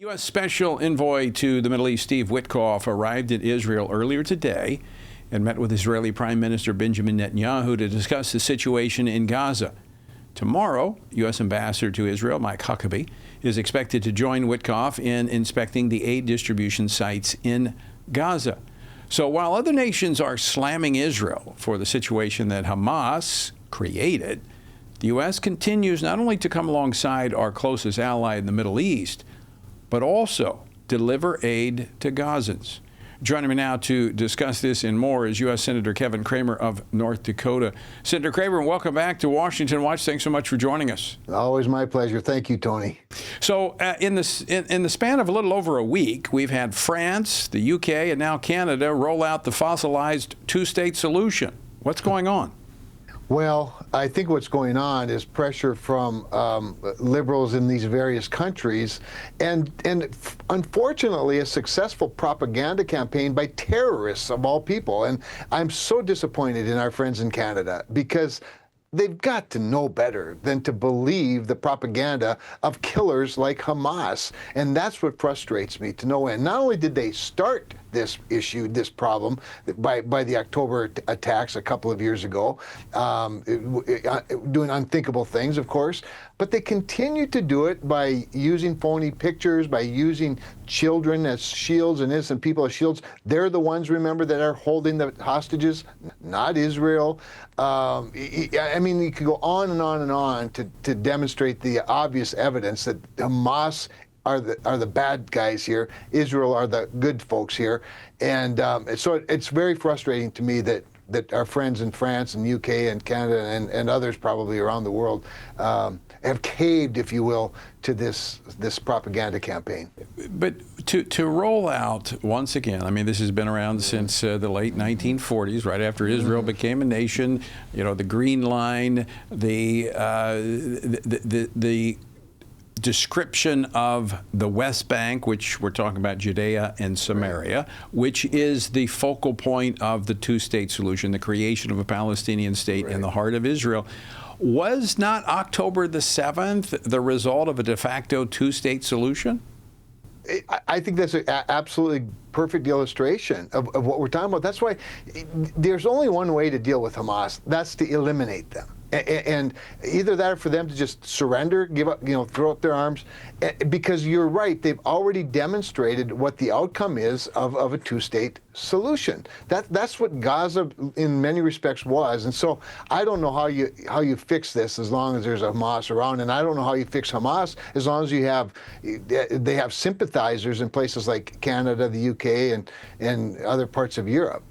U.S. Special Envoy to the Middle East, Steve Witkoff, arrived in Israel earlier today and met with Israeli Prime Minister Benjamin Netanyahu to discuss the situation in Gaza. Tomorrow, U.S. Ambassador to Israel, Mike Huckabee, is expected to join Witkoff in inspecting the aid distribution sites in Gaza. So while other nations are slamming Israel for the situation that Hamas created, the U.S. continues not only to come alongside our closest ally in the Middle East, but also deliver aid to Gazans. Joining me now to discuss this and more is U.S. Senator Kevin Cramer of North Dakota. Senator Cramer, welcome back to Washington Watch. Thanks so much for joining us. Always my pleasure. Thank you, Tony. So in the span of a little over a week, we've had France, the UK, and now Canada roll out the fossilized two-state solution. What's going on? Well, I think what's going on is pressure from liberals in these various countries and unfortunately a successful propaganda campaign by terrorists of all people. And I'm so disappointed in our friends in Canada because they've got to know better than to believe the propaganda of killers like Hamas. And that's what frustrates me to no end. Not only did they start this issue, this problem, by the October attacks a couple of years ago, doing unthinkable things, of course, but they continue to do it by using phony pictures, by using children as shields and innocent people as shields. They're the ones, remember, that are holding the hostages, not Israel. I mean, you could go on and on and on to demonstrate the obvious evidence that Hamas are the bad guys here. Israel are the good folks here. And so it's very frustrating to me that our friends in France and UK and Canada and others probably around the world have caved, if you will, to this propaganda campaign. But to roll out, once again, I mean, this has been around since the late 1940s, right after Israel became a nation, you know, the Green Line, the description of the West Bank, which we're talking about Judea and Samaria, which is the focal point of the two-state solution, the creation of a Palestinian state in the heart of Israel. Was not October the 7th the result of a de facto two-state solution? I think that's an absolutely perfect illustration of what we're talking about. That's why there's only one way to deal with Hamas. That's to eliminate them. And either that or for them to just surrender, give up, throw up their arms, because you're right, they've already demonstrated what the outcome is of a two-state solution. That's what Gaza in many respects was. And so I don't know how you fix this as long as there's a Hamas around, and I don't know how you fix Hamas as long as they have sympathizers in places like Canada, the UK, and other parts of Europe.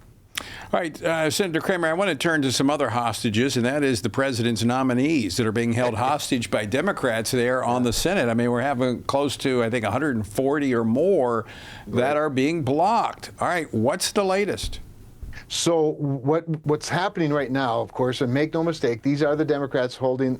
All right, Senator Cramer, I want to turn to some other hostages, and that is the president's nominees that are being held hostage by Democrats there on the Senate. I mean, we're having close to, I think, 140 or more that are being blocked. All right, what's the latest? So what's happening right now, of course, and make no mistake, these are the Democrats holding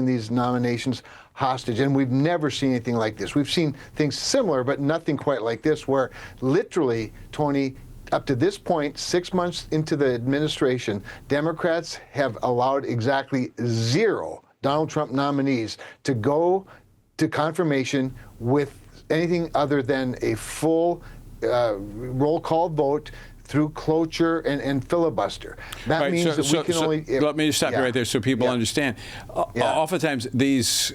these nominations hostage, and we've never seen anything like this. We've seen things similar, but nothing quite like this, where literally, Tony, up to this point, 6 months into the administration, Democrats have allowed exactly 0 Donald Trump nominees to go to confirmation with anything other than a full roll call vote through cloture and filibuster. That means that we can only... Let me just stop you right there so people understand. Oftentimes, these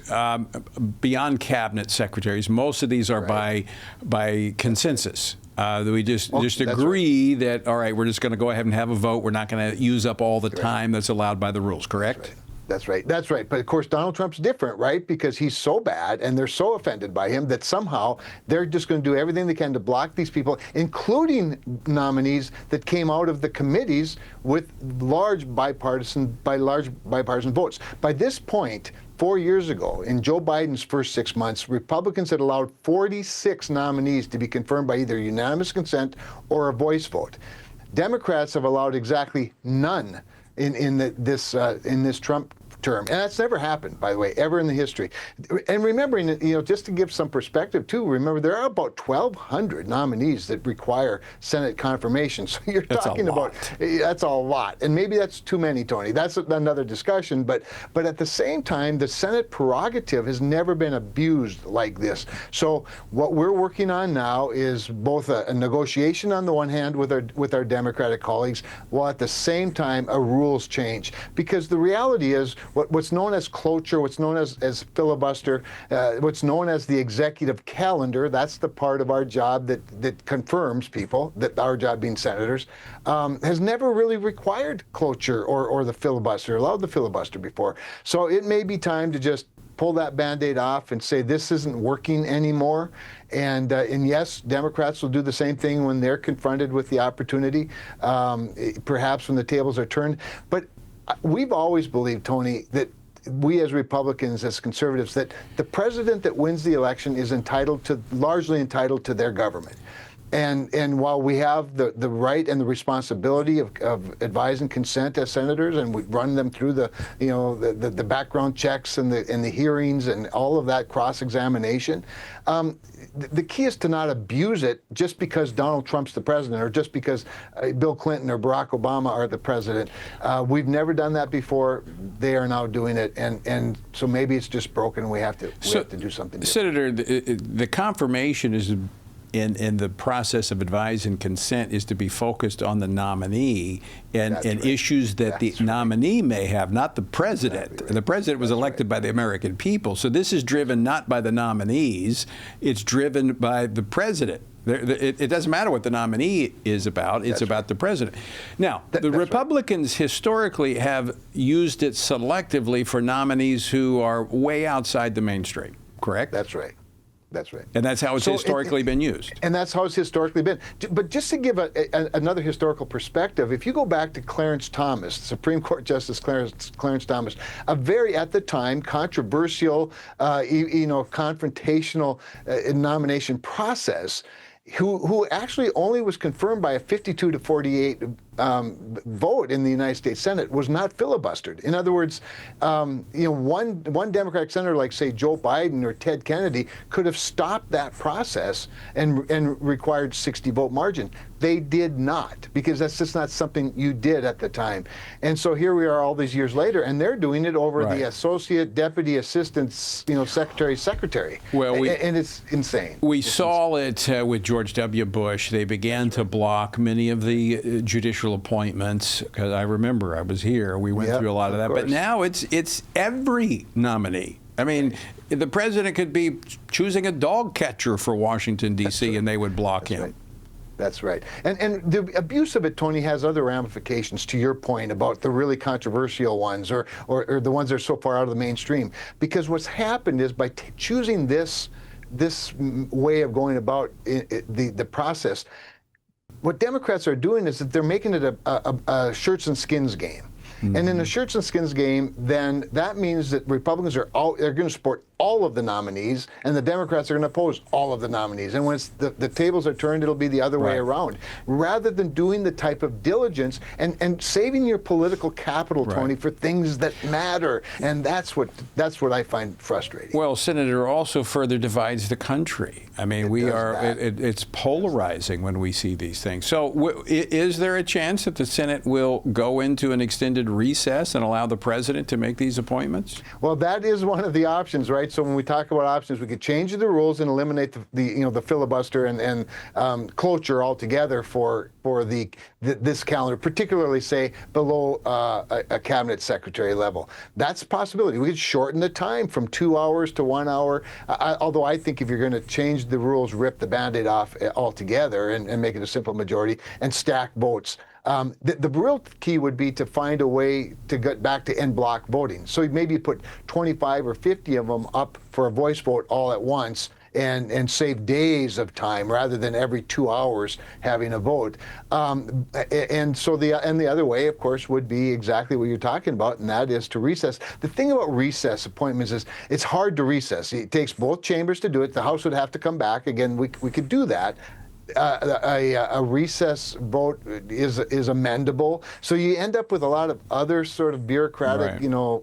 beyond cabinet secretaries, most of these are by consensus. We just agree that, all right, we're just going to go ahead and have a vote. We're not going to use up all the time that's allowed by the rules, correct? That's right. That's right. But of course, Donald Trump's different, right? Because he's so bad and they're so offended by him that somehow they're just going to do everything they can to block these people, including nominees that came out of the committees with large bipartisan votes. By this point, 4 years ago, in Joe Biden's first 6 months, Republicans had allowed 46 nominees to be confirmed by either unanimous consent or a voice vote. Democrats have allowed exactly none in this Trump term. And that's never happened, by the way, ever in the history. And remembering, just to give some perspective too, remember there are about 1,200 nominees that require Senate confirmation. So you're talking about, that's a lot. And maybe that's too many, Tony. That's another discussion. But at the same time, the Senate prerogative has never been abused like this. So what we're working on now is both a negotiation on the one hand with our Democratic colleagues, while at the same time a rules change. Because the reality is what's known as cloture, what's known as filibuster, what's known as the executive calendar, that's the part of our job that confirms people, that our job being senators, has never really required cloture or the filibuster, allowed the filibuster before. So it may be time to just pull that Band-Aid off and say this isn't working anymore. And yes, Democrats will do the same thing when they're confronted with the opportunity, perhaps when the tables are turned. But we've always believed, Tony, that we as Republicans, as conservatives, that the president that wins the election is largely entitled to their government. And while we have the right and the responsibility of advising consent as senators, and we run them through the background checks and the hearings and all of that cross-examination, the key is to not abuse it just because Donald Trump's the president or just because Bill Clinton or Barack Obama are the president. We've never done that before. They are now doing it, and so maybe it's just broken and we have to do something different. Senator, the confirmation is in the process of advise and consent is to be focused on the nominee and issues that the nominee may have, not the president. Exactly right. The president was elected by the American people. So this is driven not by the nominees, it's driven by the president. It doesn't matter what the nominee is about, it's about the president. Now, the Republicans historically have used it selectively for nominees who are way outside the mainstream, correct? That's right. That's right. And that's how it's historically been used. And that's how it's historically been. But just to give another historical perspective, if you go back to Clarence Thomas, Supreme Court Justice Clarence Thomas, a very, at the time, controversial, confrontational nomination process, who actually only was confirmed by a 52 to 48 vote in the United States Senate, was not filibustered. In other words, one Democratic senator like, say, Joe Biden or Ted Kennedy could have stopped that process and required 60-vote margin. They did not, because that's just not something you did at the time. And so here we are all these years later, and they're doing it over the associate, deputy assistant, secretary. Well, and it's insane. We saw it with George W. Bush. They began to block many of the judicial appointments, because I remember I was here. We went through a lot of that. But now it's every nominee. I mean, the president could be choosing a dog catcher for Washington, D.C., and they would block him. Right. That's right. And the abuse of it, Tony, has other ramifications, to your point about the really controversial ones or the ones that are so far out of the mainstream. Because what's happened is by choosing this way of going about the process, what Democrats are doing is that they're making it a shirts and skins game. Mm-hmm. And in a shirts and skins game, then that means that Republicans are going to support all of the nominees, and the Democrats are going to oppose all of the nominees. And when the tables are turned, it'll be the other way around. Rather than doing the type of diligence and saving your political capital, Tony, for things that matter. And that's what I find frustrating. Well, Senator, also further divides the country. I mean, it's polarizing when we see these things. So is there a chance that the Senate will go into an extended recess and allow the president to make these appointments? Well, that is one of the options, right? So when we talk about options, we could change the rules and eliminate the filibuster and cloture altogether for this calendar, particularly, say, below a cabinet secretary level. That's a possibility. We could shorten the time from 2 hours to 1 hour. Although I think if you're going to change the rules, rip the Band-Aid off altogether and make it a simple majority and stack votes. The real key would be to find a way to get back to en bloc voting. So maybe put 25 or 50 of them up for a voice vote all at once and save days of time rather than every 2 hours having a vote. And the other way, of course, would be exactly what you're talking about, and that is to recess. The thing about recess appointments is it's hard to recess. It takes both chambers to do it. The House would have to come back. Again, we could do that. a recess vote is amendable. So you end up with a lot of other sort of bureaucratic, Right. you know,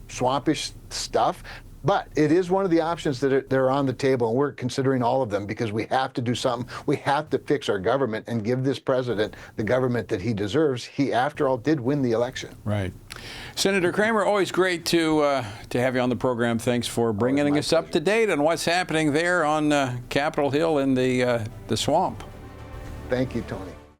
swampish stuff. But it is one of the options that are on the table, and we're considering all of them because we have to do something. We have to fix our government and give this president the government that he deserves. He, after all, did win the election. Right. Senator Cramer, always great to have you on the program. Thanks for bringing us up to date on what's happening there on Capitol Hill in the swamp. Thank you, Tony.